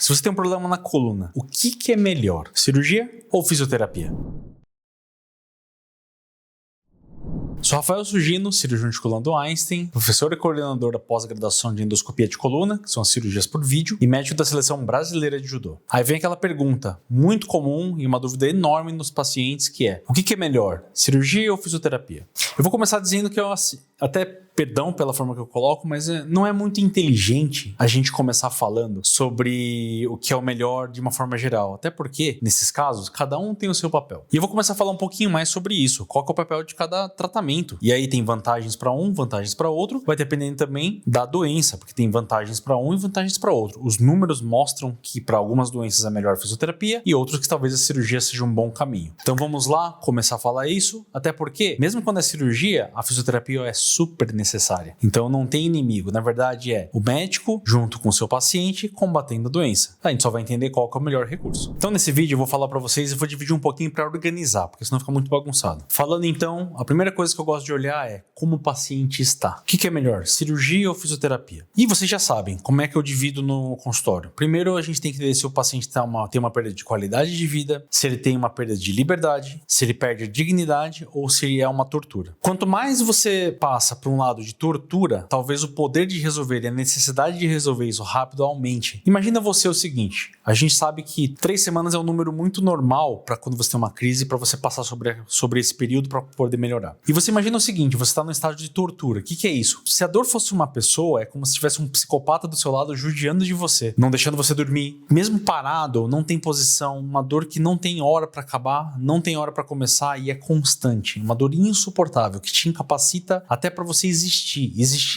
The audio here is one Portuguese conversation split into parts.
Se você tem um problema na coluna, o que é melhor? Cirurgia ou fisioterapia? Sou Rafael Sugino, cirurgião de coluna do Einstein, professor e coordenador da pós-graduação de endoscopia de coluna, que são as cirurgias por vídeo, e médico da seleção brasileira de judô. Aí vem aquela pergunta muito comum e uma dúvida enorme nos pacientes que é: o que é melhor, cirurgia ou fisioterapia? Eu vou começar dizendo que eu até perdão pela forma que eu coloco, mas não é muito inteligente a gente começar falando sobre o que é o melhor de uma forma geral. Até porque, nesses casos, cada um tem o seu papel. E eu vou começar a falar um pouquinho mais sobre isso. Qual que é o papel de cada tratamento? E aí tem vantagens para um, vantagens para outro. Vai dependendo também da doença, porque tem vantagens para um e vantagens para outro. Os números mostram que para algumas doenças é melhor a fisioterapia e outros que talvez a cirurgia seja um bom caminho. Então vamos lá começar a falar isso. Até porque, mesmo quando é cirurgia, a fisioterapia é super necessária. Então não tem inimigo, na verdade é o médico junto com o seu paciente combatendo a doença. A gente só vai entender qual que é o melhor recurso. Então nesse vídeo eu vou falar para vocês e vou dividir um pouquinho para organizar, porque senão fica muito bagunçado. Falando então, a primeira coisa que eu gosto de olhar é como o paciente está. O que é melhor, cirurgia ou fisioterapia? E vocês já sabem como é que eu divido no consultório. Primeiro a gente tem que ver se o paciente tem uma perda de qualidade de vida, se ele tem uma perda de liberdade, se ele perde a dignidade ou se é uma tortura. Quanto mais você passa para um lado de tortura, talvez o poder de resolver e a necessidade de resolver isso rápido aumente. Imagina você o seguinte: a gente sabe que 3 semanas é um número muito normal para quando você tem uma crise, para você passar sobre esse período para poder melhorar. E você imagina o seguinte: você está no estado de tortura. O que é isso? Se a dor fosse uma pessoa, é como se tivesse um psicopata do seu lado judiando de você, não deixando você dormir, mesmo parado, não tem posição, uma dor que não tem hora para acabar, não tem hora para começar e é constante, uma dor insuportável que te incapacita até para você existir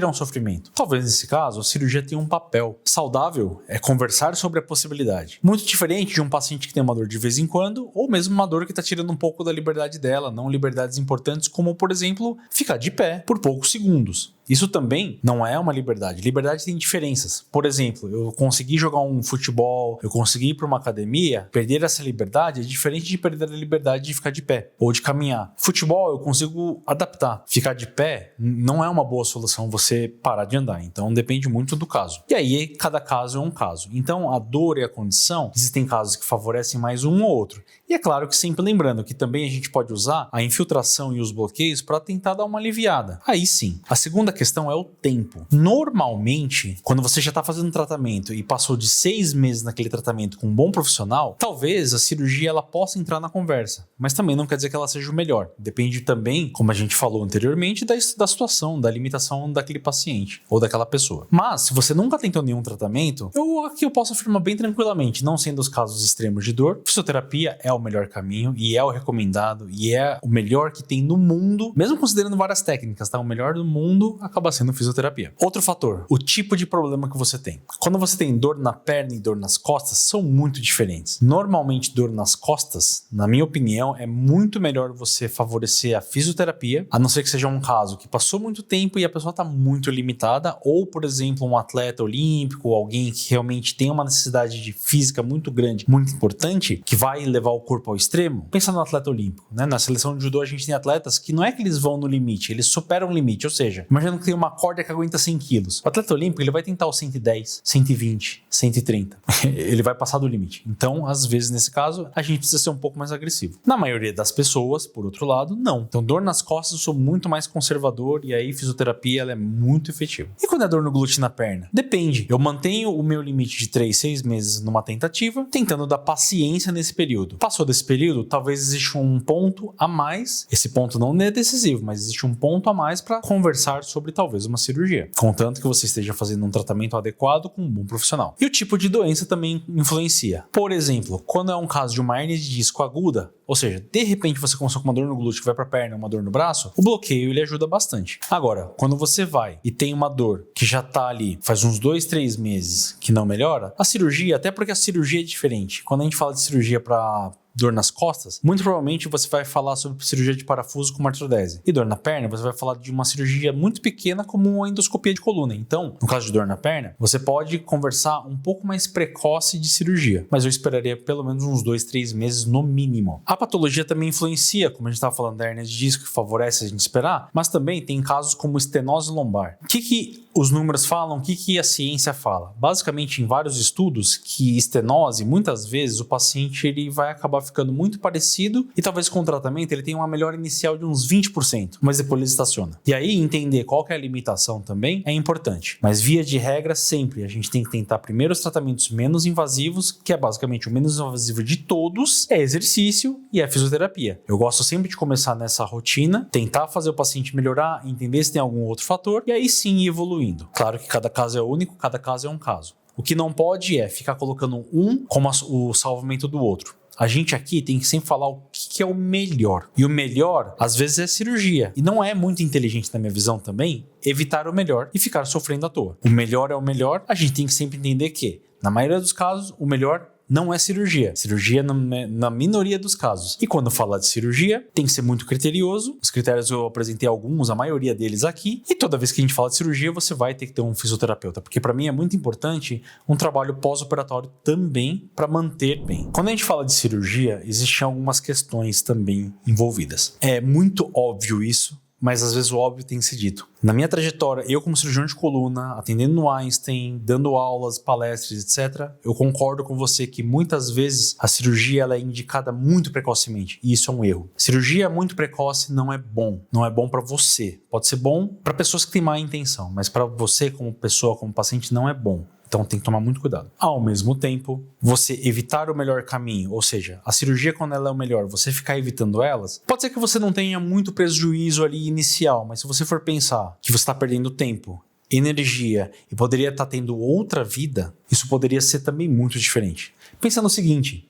é um sofrimento. Talvez nesse caso a cirurgia tenha um papel. Saudável é conversar sobre a possibilidade. Muito diferente de um paciente que tem uma dor de vez em quando, ou mesmo uma dor que está tirando um pouco da liberdade dela, não liberdades importantes como, por exemplo, ficar de pé por poucos segundos. Isso também não é uma liberdade. Liberdade tem diferenças. Por exemplo, eu consegui jogar um futebol, eu consegui ir para uma academia, perder essa liberdade é diferente de perder a liberdade de ficar de pé ou de caminhar. Futebol eu consigo adaptar. Ficar de pé não é uma boa solução você parar de andar. Então depende muito do caso. E aí cada caso é um caso. Então a dor e a condição, existem casos que favorecem mais um ou outro. E é claro que sempre lembrando que também a gente pode usar a infiltração e os bloqueios para tentar dar uma aliviada. Aí sim. A segunda questão é o tempo. Normalmente, quando você já está fazendo um tratamento e passou de 6 meses naquele tratamento com um bom profissional, talvez a cirurgia ela possa entrar na conversa, mas também não quer dizer que ela seja o melhor. Depende também, como a gente falou anteriormente, da situação, da limitação daquele paciente ou daquela pessoa. Mas, se você nunca tentou nenhum tratamento, eu posso afirmar bem tranquilamente, não sendo os casos extremos de dor, fisioterapia é o melhor caminho e é o recomendado e é o melhor que tem no mundo, mesmo considerando várias técnicas, tá? O melhor do mundo acaba sendo fisioterapia. Outro fator, o tipo de problema que você tem. Quando você tem dor na perna e dor nas costas, são muito diferentes. Normalmente, dor nas costas, na minha opinião, é muito melhor você favorecer a fisioterapia, a não ser que seja um caso que passou muito tempo e a pessoa está muito limitada, ou, por exemplo, um atleta olímpico, alguém que realmente tem uma necessidade de física muito grande, muito importante, que vai levar o corpo ao extremo. Pensa no atleta olímpico, né? Na seleção de judô a gente tem atletas que não é que eles vão no limite, eles superam o limite, ou seja, imagina que tem uma corda que aguenta 100 quilos. O atleta olímpico ele vai tentar os 110, 120, 130. Ele vai passar do limite. Então, às vezes, nesse caso, a gente precisa ser um pouco mais agressivo. Na maioria das pessoas, por outro lado, não. Então, dor nas costas, eu sou muito mais conservador e aí fisioterapia ela é muito efetiva. E quando é dor no glúteo e na perna? Depende. Eu mantenho o meu limite de 3, 6 meses numa tentativa, tentando dar paciência nesse período. Passou desse período, talvez exista um ponto a mais. Esse ponto não é decisivo, mas existe um ponto a mais para conversar sobre talvez uma cirurgia, contanto que você esteja fazendo um tratamento adequado com um bom profissional. E o tipo de doença também influencia. Por exemplo, quando é um caso de uma hérnia de disco aguda, ou seja, de repente você começou com uma dor no glúteo que vai para a perna, uma dor no braço, o bloqueio ele ajuda bastante. Agora, quando você vai e tem uma dor que já tá ali faz uns 2, 3 meses que não melhora, a cirurgia, até porque a cirurgia é diferente. Quando a gente fala de cirurgia para dor nas costas, muito provavelmente você vai falar sobre cirurgia de parafuso com artrodese. E dor na perna, você vai falar de uma cirurgia muito pequena como uma endoscopia de coluna. Então, no caso de dor na perna, você pode conversar um pouco mais precoce de cirurgia, mas eu esperaria pelo menos uns 2, 3 meses no mínimo. A patologia também influencia, como a gente estava falando da hérnia de disco, que favorece a gente esperar, mas também tem casos como estenose lombar. O que os números falam, o que a ciência fala? Basicamente, em vários estudos, que estenose, muitas vezes, o paciente ele vai acabar ficando muito parecido e talvez com o tratamento ele tenha uma melhora inicial de uns 20%, mas depois ele estaciona. E aí, entender qual que é a limitação também é importante. Mas via de regra, sempre a gente tem que tentar primeiro os tratamentos menos invasivos, que é basicamente o menos invasivo de todos, é exercício e é fisioterapia. Eu gosto sempre de começar nessa rotina, tentar fazer o paciente melhorar, entender se tem algum outro fator e aí sim ir evoluindo. Claro que cada caso é único, cada caso é um caso. O que não pode é ficar colocando um como o salvamento do outro. A gente aqui tem que sempre falar o que é o melhor. E o melhor, às vezes, é cirurgia. E não é muito inteligente, na minha visão também, evitar o melhor e ficar sofrendo à toa. O melhor é o melhor, a gente tem que sempre entender que, na maioria dos casos, o melhor não é cirurgia. Cirurgia na minoria dos casos. E quando falar de cirurgia, tem que ser muito criterioso. Os critérios eu apresentei alguns, a maioria deles aqui. E toda vez que a gente fala de cirurgia, você vai ter que ter um fisioterapeuta. Porque para mim é muito importante um trabalho pós-operatório também para manter bem. Quando a gente fala de cirurgia, existem algumas questões também envolvidas. É muito óbvio isso, mas às vezes o óbvio tem que ser dito. Na minha trajetória, eu como cirurgião de coluna, atendendo no Einstein, dando aulas, palestras, etc., eu concordo com você que muitas vezes a cirurgia ela é indicada muito precocemente, e isso é um erro. Cirurgia muito precoce não é bom. Não é bom para você. Pode ser bom para pessoas que têm má intenção, mas para você como pessoa, como paciente, não é bom. Então tem que tomar muito cuidado. Ao mesmo tempo, você evitar o melhor caminho, ou seja, a cirurgia quando ela é o melhor, você ficar evitando elas, pode ser que você não tenha muito prejuízo ali inicial, mas se você for pensar que você está perdendo tempo, energia e poderia estar tendo outra vida, isso poderia ser também muito diferente. Pensa no seguinte,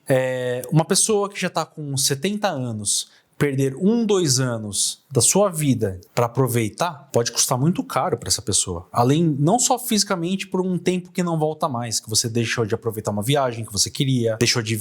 uma pessoa que já está com 70 anos, perder 2 anos da sua vida para aproveitar pode custar muito caro para essa pessoa. Além, não só fisicamente, por um tempo que não volta mais, que você deixou de aproveitar uma viagem que você queria, deixou de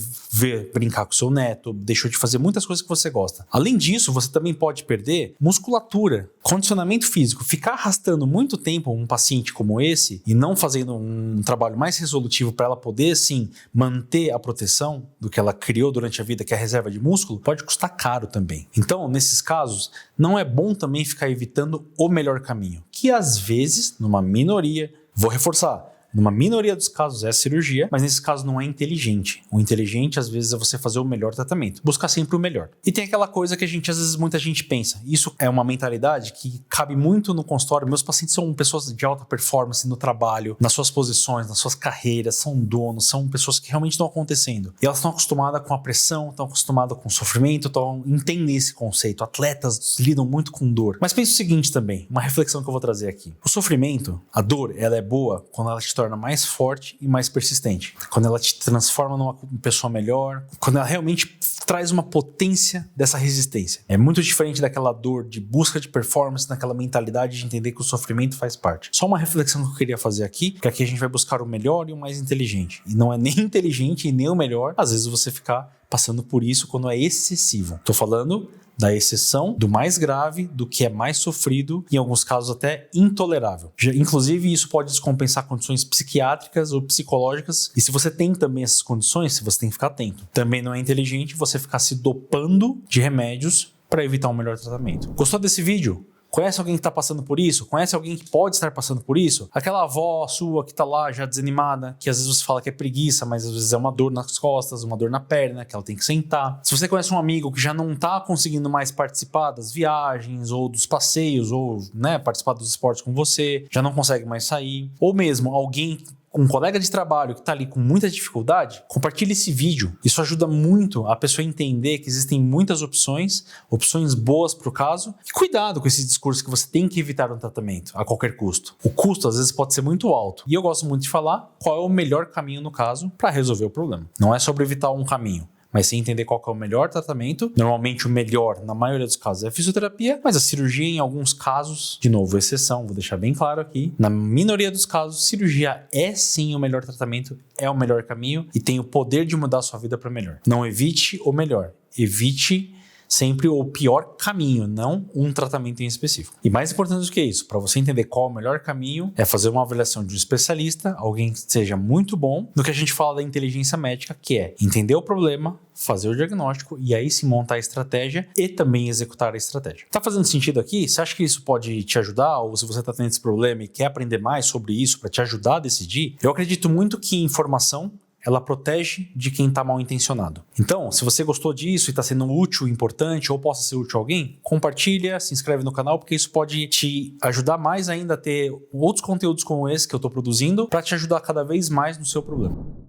brincar com seu neto, deixou de fazer muitas coisas que você gosta. Além disso, você também pode perder musculatura, condicionamento físico. Ficar arrastando muito tempo um paciente como esse e não fazendo um trabalho mais resolutivo para ela poder, sim, manter a proteção do que ela criou durante a vida, que é a reserva de músculo, pode custar caro também. Então, nesses casos, não é bom também ficar evitando o melhor caminho, que às vezes, numa minoria, vou reforçar, numa minoria dos casos é cirurgia, mas nesse caso não é inteligente. O inteligente, às vezes, é você fazer o melhor tratamento. Buscar sempre o melhor. E tem aquela coisa que às vezes, muita gente pensa. Isso é uma mentalidade que cabe muito no consultório. Meus pacientes são pessoas de alta performance no trabalho, nas suas posições, nas suas carreiras, são donos, são pessoas que realmente estão acontecendo. E elas estão acostumadas com a pressão, estão acostumadas com o sofrimento, entendem esse conceito. Atletas lidam muito com dor. Mas pense o seguinte também, uma reflexão que eu vou trazer aqui. O sofrimento, a dor, ela é boa quando ela te torna mais forte e mais persistente. Quando ela te transforma numa pessoa melhor, quando ela realmente traz uma potência dessa resistência. É muito diferente daquela dor de busca de performance, daquela mentalidade de entender que o sofrimento faz parte. Só uma reflexão que eu queria fazer aqui, que aqui a gente vai buscar o melhor e o mais inteligente. E não é nem inteligente e nem o melhor, às vezes você ficar passando por isso quando é excessivo. Tô falando da exceção, do mais grave, do que é mais sofrido, em alguns casos até intolerável. Inclusive, isso pode descompensar condições psiquiátricas ou psicológicas, e se você tem também essas condições, você tem que ficar atento. Também não é inteligente você ficar se dopando de remédios para evitar um melhor tratamento. Gostou desse vídeo? Conhece alguém que está passando por isso? Conhece alguém que pode estar passando por isso? Aquela avó sua que está lá já desanimada, que às vezes você fala que é preguiça, mas às vezes é uma dor nas costas, uma dor na perna, que ela tem que sentar. Se você conhece um amigo que já não está conseguindo mais participar das viagens ou dos passeios ou participar dos esportes com você, já não consegue mais sair, ou mesmo alguém, um colega de trabalho que está ali com muita dificuldade, compartilhe esse vídeo. Isso ajuda muito a pessoa a entender que existem muitas opções boas para o caso. E cuidado com esse discurso que você tem que evitar um tratamento a qualquer custo. O custo às vezes pode ser muito alto. E eu gosto muito de falar qual é o melhor caminho no caso para resolver o problema. Não é sobre evitar um caminho, mas sim entender qual que é o melhor tratamento. Normalmente o melhor, na maioria dos casos, é a fisioterapia, mas a cirurgia em alguns casos, de novo, exceção, vou deixar bem claro aqui, na minoria dos casos, cirurgia é sim o melhor tratamento, é o melhor caminho e tem o poder de mudar a sua vida para melhor. Não evite o melhor, evite sempre o pior caminho, não um tratamento em específico. E mais importante do que isso, para você entender qual é o melhor caminho, é fazer uma avaliação de um especialista, alguém que seja muito bom no que a gente fala da inteligência médica, que é entender o problema, fazer o diagnóstico e aí se montar a estratégia e também executar a estratégia. Tá fazendo sentido aqui? Você acha que isso pode te ajudar? Ou se você tá tendo esse problema e quer aprender mais sobre isso para te ajudar a decidir? Eu acredito muito que informação ela protege de quem está mal intencionado. Então, se você gostou disso e está sendo útil, importante ou possa ser útil a alguém, compartilha, se inscreve no canal, porque isso pode te ajudar mais ainda a ter outros conteúdos como esse que eu estou produzindo para te ajudar cada vez mais no seu problema.